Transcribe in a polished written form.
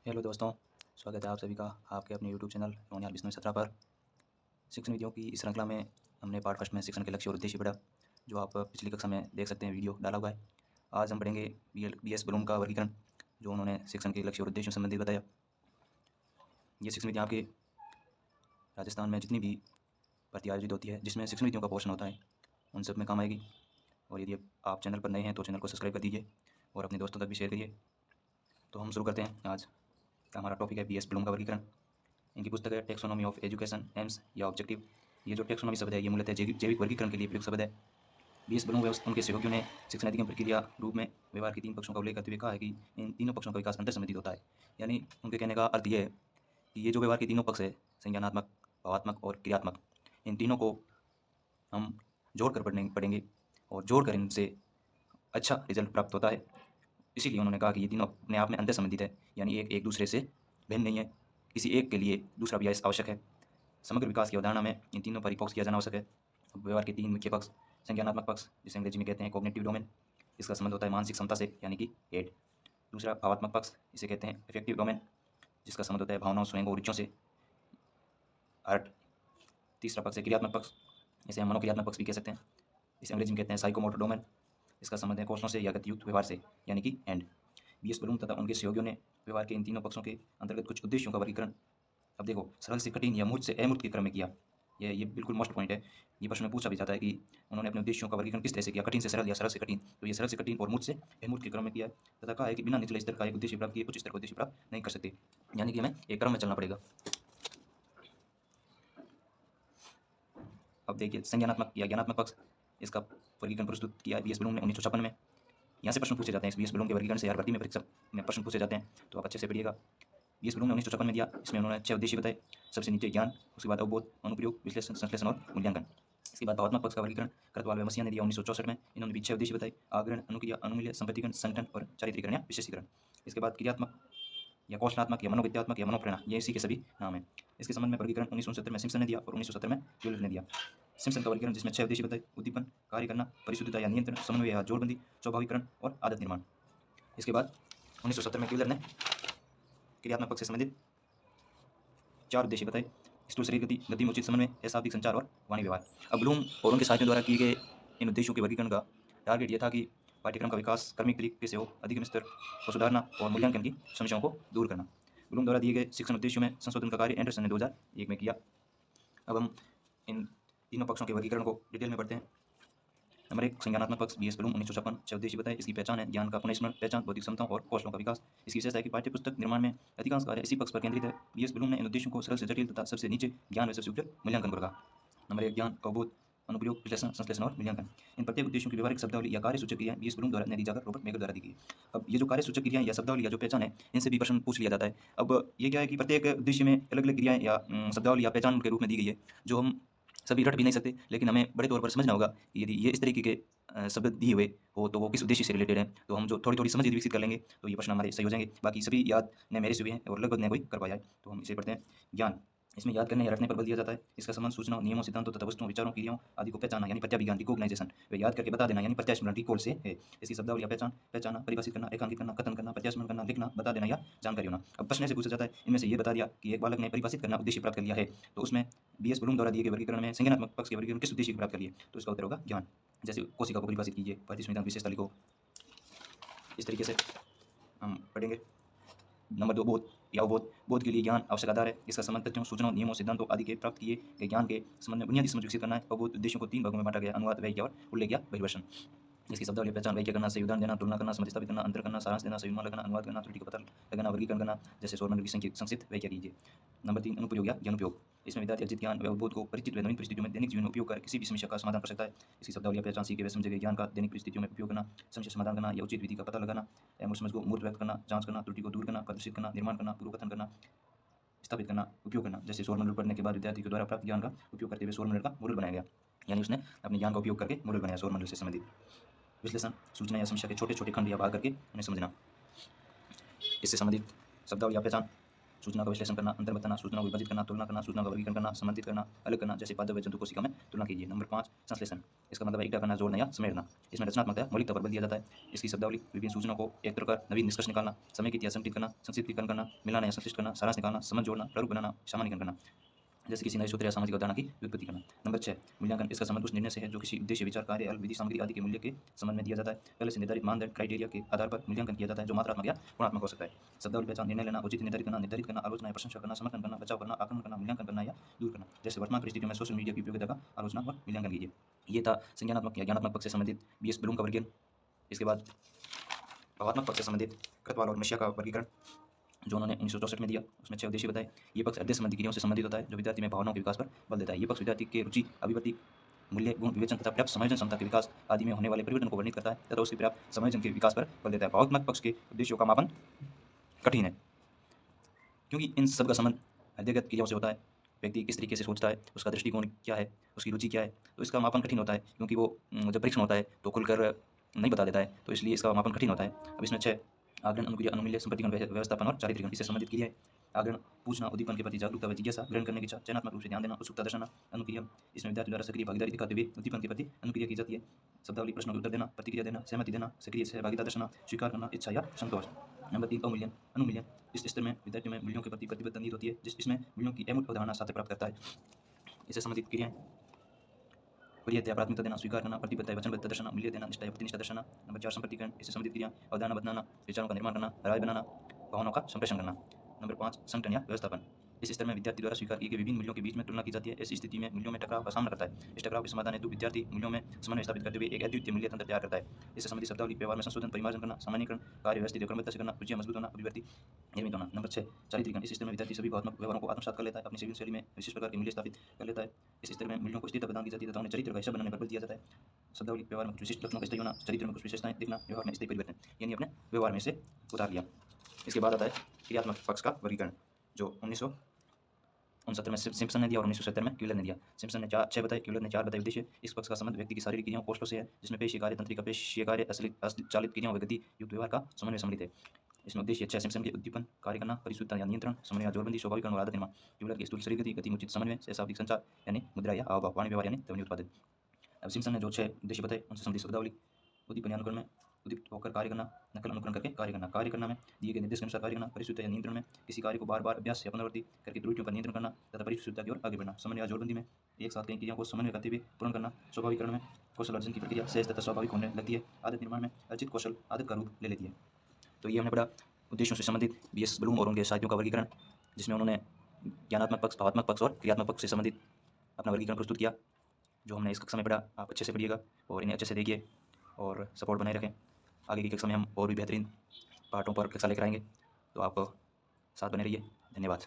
Hello दोस्तों, स्वागत है आप सभी का आपके अपने यूट्यूब चैनल रोनियाल बिश्नोई 17 पर। शिक्षण वीडियो की इस श्रृंखला में हमने पार्ट फर्स्ट में शिक्षण के लक्ष्य और उद्देश्य पढ़ा, जो आप पिछली कक्षा में देख सकते हैं, वीडियो डाला हुआ है। आज हम पढ़ेंगे बी एस ब्लूम का वर्गीकरण, जो उन्होंने शिक्षण के लक्ष्य और उद्देश्यों से संबंधित बताया। ये शिक्षण नीति आपके राजस्थान में जितनी भी भर्ती आयोजित होती है जिसमें शिक्षण नीतियों का पोषण होता है, उन सब में काम आएगी। और यदि आप चैनल पर नए हैं तो चैनल को सब्सक्राइब कर दीजिए और अपने दोस्तों तक भी शेयर करिए। तो हम शुरू करते हैं। आज का हमारा टॉपिक है बी एस ब्लूम का वर्गीकरण। इनकी पुस्तक है टेक्सोनॉमी ऑफ एजुकेशन, एम्स या ऑब्जेक्टिव। ये जो टेक्सोनॉमी शब्द है ये मूलतः जैविक वर्गीकरण के लिए प्रयुक्त शब्द है। बी एस ब्लूम व उनके सहयोगियों ने शिक्षण नीति की प्रक्रिया रूप में व्यवहार के तीन पक्षों का उल्लेख करते हुए कहा है कि इन तीनों पक्षों का विकास अंतर संबंधित होता है। यानी उनके कहने का अर्थ ये है कि ये जो व्यवहार के तीनों पक्ष है, संज्ञानात्मक, भावात्मक और क्रियात्मक, इन तीनों को हम जोड़ कर पढ़ेंगे और जोड़ कर इनसे अच्छा रिजल्ट प्राप्त होता है। इसीलिए उन्होंने कहा कि ये तीनों अपने आप में अंतर संबंधित है, यानी एक दूसरे से भिन्न नहीं है। किसी एक के लिए दूसरा भी आवश्यक है। समग्र विकास की अवधारणा में इन तीनों पर ही फोकस किया जाना आवश्यक है। व्यवहार के तीन मुख्य पक्ष, संज्ञानात्मक पक्ष जिसे अंग्रेजी में कहते हैं कॉग्निटिव डोमेन, इसका संबंध होता है मानसिक क्षमता से, यानी कि हेड। दूसरा भावात्मक पक्ष, इसे कहते हैं अफेक्टिव डोमेन, जिसका संबंध होता है भावनाओं, स्वयं और रुचियों से, हार्ट। तीसरा पक्ष है क्रियात्मक पक्ष, इसे हम मनोक्रियात्मक पक्ष भी कह सकते हैं, इसे अंग्रेजी में कहते हैं साइकोमोटर डोमेन, इसका संबंध है कौशलों से या गतियुक्त व्यवहार से, यानी कि हैंड। बी एस ब्लूम तथा उनके सहयोगियों ने व्यवहार के इन तीनों पक्षों के अंतर्गत कुछ उद्देश्यों का वर्गीकरण, अब देखो, सरल से कठिन या मूर्त से अमूर्त के क्रम में किया। ये बिल्कुल मोस्ट पॉइंट है। ये प्रश्न में पूछा भी जाता है कि उन्होंने अपने उद्देश्यों का वर्गीकरण किस तरह से किया, कठिन से सरल या सरल से कठिन। तो ये सरल से कठिन और मूर्त से अमूर्त के क्रम में किया है, तथा कहा है कि बिना निचले स्तर का एक उद्देश्य प्राप्त किए उच्च स्तर का उद्देश्य प्राप्त नहीं कर सकते, यानी कि हमें एक क्रम में चलना पड़ेगा। अब देखिए, संज्ञानात्मक या ज्ञानात्मक पक्ष, इसका वर्गीकरण प्रस्तुत किया बी एस ब्लूम ने 1956 में। यहाँ से प्रश्न पूछे जाते हैं इस बी एस ब्लूम के वर्गीकरण से, यार भर्ती में परीक्षा में प्रश्न पूछे जाते हैं, तो आप अच्छे से पढ़िएगा। बी एस ब्लूम ने 1956 में दिया। इसमें उन्होंने 6 उद्देश्य बताए। सबसे नीचे ज्ञान, उसके बाद अवबोध, अनुप्रयोग, विश्लेषण, संश्लेषण और मूल्यांकन। इसके बाद भावात्मक पक्ष का वर्गीकरण करतवाल व मसीहा ने दिया 1964 में। इन्होंने भी 6 उद्देश्य बताए: आग्रहण, अनुक्रिया, अनुमूल्य, संपत्तिकरण, संगठन और चारित्रीकरण या विशेषीकरण। इसके बाद क्रियात्मक या कौशलात्मक या मनोविद्यात्मक या मनोप्रेरणा, ये इसी के सभी नाम है। इसके संबंध में वर्गीकरण 1969 में सिम्पसन ने दिया और 1970 में यूलर ने दिया। सिम्पसन का वर्गीकरण, जिसमें 6 उद्देश्य बताए: उद्दीपन, कार्य करना, परिशुद्धता या नियंत्रण, समन्वय या जोड़बंदी, स्वाभाविकरण और आदत निर्माण। इसके बाद 1970 में यूलर ने क्रियात्मक पक्ष से संबंधित 4 उद्देश्य बताए: स्थूल शरीर गति, गति में उचित समन्वय, अशाब्दिक संचार और वाणी व्यवहार। अब ब्लूम और उनके साथियों द्वारा किए गए इन उद्देश्यों के वर्गीकरण का टारगेट यह था कि पाठ्यक्रम का विकास क्रमिक तरीके से हो, अधिगम स्तर को सुधारना और मूल्यांकन की समस्याओं को दूर करना। ब्लूम द्वारा दिए गए शिक्षण उद्देश्यों में संशोधन का कार्य एंडरसन ने 2001 में किया। अब हम इन तीनों पक्षों के वर्गीकरण को डिटेल में पढ़ते हैं। नंबर 1, संज्ञानात्मक पक्ष, बी एस ब्लूम 1956, 6 उद्देश्य बताए। इसकी पहचान है ज्ञान का पुनर्स्मरण, पहचान, बौद्धिक क्षमताओं और कौशलों का विकास। इसकी विशेषता है कि पाठ्यपुस्तक निर्माण में अधिकांश कार्य इसी पक्ष पर केंद्रित है। बी एस ब्लूम ने इन उद्देश्यों को सरल से जटिल तथा सबसे नीचे ज्ञान व सबसे ऊपर मूल्यांकन को रखा। नंबर 1, ज्ञान, अवबोध, अनुप्रयोग, विश्लेषण, संश्लेषण और मूल्यांकन। इन प्रत्येक उद्देश्यों की व्यवहारिक शब्दावली या कार्य सूचक क्रियाएं बी एस ब्लूम द्वारा नहीं दी जाकर रॉबर्ट मेगर द्वारा दी गई। अब ये जो कार्य सूचक क्रियाएं या शब्दावली या जो पहचान है, इनसे भी प्रश्न पूछ लिया जाता है। अब ये क्या है कि प्रत्येक उद्देश्य में अलग अलग क्रियाएं या शब्दावली या पहचान के रूप में दी गई है, जो हम सभी रट भी नहीं सकते, लेकिन हमें बड़े तौर पर समझना होगा कि यदि ये इस तरीके के शब्द दिए हुए हो तो वो किस उद्देश्य से रिलेटेड है। तो हम जो थोड़ी थोड़ी समझ विकसित कर लेंगे तो ये प्रश्न हमारे सही हो जाएंगे। बाकी सभी याद ने मेरे से हुए हैं और लगभग ने कोई कर पाया है। तो हम इसे पढ़ते हैं। ज्ञान, इसमें याद करने या रटने पर बल दिया जाता है। इसका संबंध सूचनाओं, नियमों, सिद्धांतों तथा वस्तुओं, विचारों, क्रियाओं आदि को पहचानना यानी प्रत्याभिज्ञान, रिकॉग्नाइजेशन, वे याद करके बता देना यानी प्रत्यास्मरण, रिकॉल से है। इसकी शब्दावली या पहचान, पहचाना, परिभाषित करना, एकांकित करना, कथन करना, प्रत्यास्मरण करना, लिखना, बता देना या जानकारी होना। अब प्रश्न से पूछा जाता है, इनमें से ये बता दिया कि एक बालक ने परिभाषित करना उद्देश्य प्राप्त कर लिया है, तो उसमें बी एस ब्लूम द्वारा दिए गए वर्गीकरण में संज्ञानात्मक पक्ष के वर्गीकरण किस उद्देश्य को प्राप्त कर लिए, तो इसका उत्तर होगा ज्ञान। जैसे कोशिका को परिभाषित कीजिए, भारतीय संविधान की विशेषता लिखो, इस तरीके से हम पढ़ेंगे। नंबर 2, बोध या अवबोध, बोध के लिए ज्ञान आवश्यक आधार है। इसका संबंध तथ्यों, सूचनाओं, नियमों, सिद्धांतों आदि के प्राप्त किए गए ज्ञान के संबंध में बुनियादी समझ विकसित करना है। अवबोध उद्देश्यों को 3 भागों में बांटा गया: अनुवाद, व्याख्या और उल्लेख या बहिर्वेशन। इसकी शब्दावली, पहचान, व्याख्या करना, सही उदाहरण देना, तुलना करना, समझ स्थापित करना, अंतर करना, सारांश देना, सही अनुमान लगाना, अनुवाद करना, त्रुटि का पता लगाना, वर्गीकरण करना। जैसे सौरमंडल की संक्षिप्त व्याख्या कीजिए। नंबर 3, अनुप्रयोग या ज्ञानोपयोग, इसमें विद्यार्थी अर्जित ज्ञान व अवबोध को परिचित व नवीन परिस्थितियों में दैनिक जीवन में उपयोग कर किसी भी समस्या का समाधान कर सकता है। इसकी शब्दावली, पहचान, सीखे व समझे गए ज्ञान का दैनिक परिस्थितियों में उपयोग करना, समस्या समाधान करना या उचित विधि का पता लगाना, मूल समझ को मूर्त व्यक्त करना, जांच करना, त्रुटि को दूर करना, प्रदर्शित करना, निर्माण करना, पूर्व कथन करना, स्थापित करना, उपयोग करना। जैसे सौरमंडल पढ़ने के बाद विद्यार्थी के द्वारा प्राप्त ज्ञान का उपयोग करते हुए सौरमंडल का मॉडल बनाया गया, यानी उसने अपने ज्ञान का उपयोग करके मॉडल बनाया सौरमंडल से संबंधित। विश्लेषण, सूचना या समस्या के छोटे छोटे खंड या भाग करके उन्हें समझना। इससे संबंधित शब्दावली या पहचान, सूचना का विश्लेषण करना, अंतर बताना, सूचना को विभाजित करना, तुलना करना, सूचना का वर्गीकरण करना, संबंधित करना, अलग करना, जैसे पादप व जंतु कोशिका में तुलना कीजिए। नंबर 5 संश्लेषण, इसका मतलब है इकट्ठा करना, जोड़ना या समेटना। इसमें रचनात्मकता मौलिकता पर बल दिया जाता है। इसकी शब्दावली विभिन्न सूचनाओं को एकत्र कर नवीन निष्कर्ष निकालना, समय की इतिहास संगठित करना, संक्षिप्तीकरण करना, मिलाना या संश्लिष्ट करना, सारांश निकालना, समझ जोड़ना, प्रारूप बनाना, सामान्यीकरण करना, जैसे किसी नए सूत्र या सामाजिक अवधारणा की व्युत्पत्ति करना। नंबर 6 मूल्यांकन, इसका संबंध उस निर्णय से है जो किसी उद्देश्य, विचार, कार्य, विधि, सामग्री आदि के मूल्य के संबंध में दिया जाता है। पहले से निर्धारित मानदंड क्राइटेरिया के आधार पर मूल्यांकन किया जाता है, जो मात्रात्मक या गुणात्मक हो सकता है। शब्दावली पहचान, निर्णय लेना, औचित्य निर्धारित करना, आलोचना या प्रशंसा करना, समर्थन करना, बचाव करना, आक्रमण करना, मूल्यांकन करना या दूर करना। जैसे वर्तमान परिस्थितियों में सोशल मीडिया की उपयोगिता का आलोचना और मूल्यांकन कीजिए। ये था संज्ञानात्मक या ज्ञानात्मक पक्ष से संबंधित बीएस ब्लूम का वर्गीकरण। इसके बाद भावात्मक पक्ष से संबंधित कृतवाल और मिश्रा का वर्गीकरण जो उन्होंने 1964 में दिया। उसमें 6 उद्देश्य बताए। ये पक्ष हृदय संबंधी क्रियाओं से संबंधित होता है, जो विद्यार्थी में भावनाओं के विकास पर बल देता है। ये पक्ष विद्यार्थी के रुचि, अभिवृत्ति, मूल्य, गुण, विवेचन तथा पर्याप्त समायोजन क्षमता के विकास आदि में होने वाले परिवर्तन को वर्णित करता है तथा उसके पर्याप्त समायोजन के विकास पर बल देता है। भावात्मक पक्ष के उद्देश्यों का मापन कठिन है, क्योंकि इन सब का संबंध हृदयगत क्रियाओं से होता है। व्यक्ति किस तरीके से सोचता है, उसका दृष्टिकोण क्या है, उसकी रुचि क्या है, तो इसका मापन कठिन होता है, क्योंकि वो जब परीक्षण होता है तो खुलकर नहीं बता देता है, तो इसलिए इसका मापन कठिन होता है। अब इसमें 6 आग्रहण, अनुक्रिया, अनुमील्य, संप्रतिकरण, व्यवस्थापन और चारित्रिकरण, इससे संबंधित क्रिया है। आग्रहण, पूछना, उद्दीपन के प्रति जागरूकता व जिज्ञासा, ग्रहण करने की इच्छा, चयनात्मक रूप से ध्यान देना, उत्सुकता दर्शाना। अनुक्रिया, इसमें विद्यार्थी द्वारा सक्रिय भागीदारी दिखाते हुए उद्दीपन के प्रति अनुक्रिया की जाती है। शब्दावली, प्रश्नों के उत्तर देना, प्रतिक्रिया देना, सहमति देना, सक्रिय सहभागिता दर्शाना, स्वीकार करना, इच्छा या संतोष। नंबर 3 अवमूल्यन, अनुमूल्यन, इस स्तर में विद्यार्थियों में मूल्यों के प्रति प्रतिबद्धता नीति होती है, जिसमें मूल्यों की अमूर्त अवधारणा सार्थक प्राप्त करता है। इससे संबंधित क्रियाएं वरीयता, प्राथमिकता देना, स्वीकार करना, प्रतिबद्धता, वचनबद्धता दर्शाना, मूल्य देना, निष्ठा या प्रतिनिष्ठा दर्शाना। नंबर 4 संप्रतिकरण, इससे संबंधित क्रिया अवधारणा बनाना, विचारों का निर्माण करना, राय बनाना, भावनाओं का संप्रेषण करना। नंबर 5 संगठन या व्यवस्थापन, इस स्तर में विद्यार्थी द्वारा स्वीकार किए गए विभिन्न मूल्यों के बीच में तुलना की जाती है। ऐसी स्थिति में मूल्यों में टकराव का सामना करता है। इस टकराव के समाधान हेतु विद्यार्थी मूल्यों में समन्वय स्थापित करते हुए एक अद्वितीय मूल्य तंत्र तैयार करता है। इससे संबंधित शब्दावली, व्यवहार में संशोधन, परिमार्जन करना, सामान्यीकरण, कार्य व्यवस्थित और क्रमबद्धता से करना, रुचियां मजबूत होना, अभिव्यक्ति निर्मित होना। नंबर 6 चारित्रिकरण, इस स्तर में विद्यार्थी सभी भावनात्मक व्यवहारों को आत्मसात कर लेता है, अपनी जीवन शैली में विशेष प्रकार के मूल्य स्थापित कर लेता है। इस स्तर में मूल्यों को स्थिरता प्रदान की जाती है तथा उन्हें चरित्र का हिस्सा बनाने पर बल दिया जाता है। शब्दावली, व्यवहार में कुछ विशिष्ट लक्षणों का स्थायी होना, चरित्र में कुछ विशेषताएं दिखना, व्यवहार में स्थायी परिवर्तन, यानी अपने व्यवहार में से उतार लिया। इसके बाद आता है क्रियात्मक पक्ष का वर्गीकरण, जो 1969 में सिम्पसन ने दिया और 1970 में क्यूलर ने दिया। सिम्पसन ने 6 बताए, क्यूलर ने 4 बताए उद्देश्य। इस पक्ष का संबंध व्यक्ति की शारीरिक क्रियाओं कोष्ठों से है, जिसमें पेशीय कार्य, तंत्रिका पेशीय कार्य, चालित क्रियाओं व गति युक्त व्यवहार का समन्वय सम्मिलित है। इसमें उद्देश्य 6 सिम्पसन के उद्दीपन, कार्य करना, परिशुद्धता या नियंत्रण, समन्वय या जोड़बंदी, स्वाभाविकरण और आदत निर्माण। क्यूलर की स्थूल शरीर गति, गति उचित समन्वय, सहशाब्दिक संचार यानी मुद्रा या हावभाव, वाणी व्यवहार यानी ध्वनि उत्पादन। अब सिम्पसन ने जो 6 उद्देश्य बताए उनसे संबंधित शब्दावली, उद्दीपन या अनुकरण में उद्दीपित होकर कार्य करना, नकल अनुकरण करके कार्य करना, कार्य करना में दिए गए निर्देश के अनुसार कार्य करना, परिशुद्धता या नियंत्रण में किसी कार्य को बार बार अभ्यास या पुनरावृत्ति करके त्रुटियों पर नियंत्रण करना तथा परिशुद्धता की ओर आगे बढ़ना, समन्वय या जोड़बंदी में एक साथ कई क्रियाओं को समन्वय करते हुए पूर्ण करना, स्वाभाविकरण में कौशल अर्जन की प्रक्रिया सहज तथा स्वाभाविक होने लगती है, आदत निर्माण में अर्जित कौशल आदत का रूप ले लेती है। तो ये हमने पढ़ा उद्देश्यों से संबंधित बीएस ब्लूम और उनके साहित्यों का वर्गीकरण, जिसमें उन्होंने ज्ञानात्मक पक्ष, भावात्मक पक्ष और क्रियात्मक पक्ष से संबंधित अपना वर्गीकरण प्रस्तुत किया, जो हमने इस कक्षा में पढ़ा। आप अच्छे से पढ़िएगा और इन्हें अच्छे से देखिए और सपोर्ट बनाए रखें। आगे की कक्षा में हम और भी बेहतरीन पाठों पर कक्षा लेकर आएंगे, तो आप साथ बने रहिए। धन्यवाद।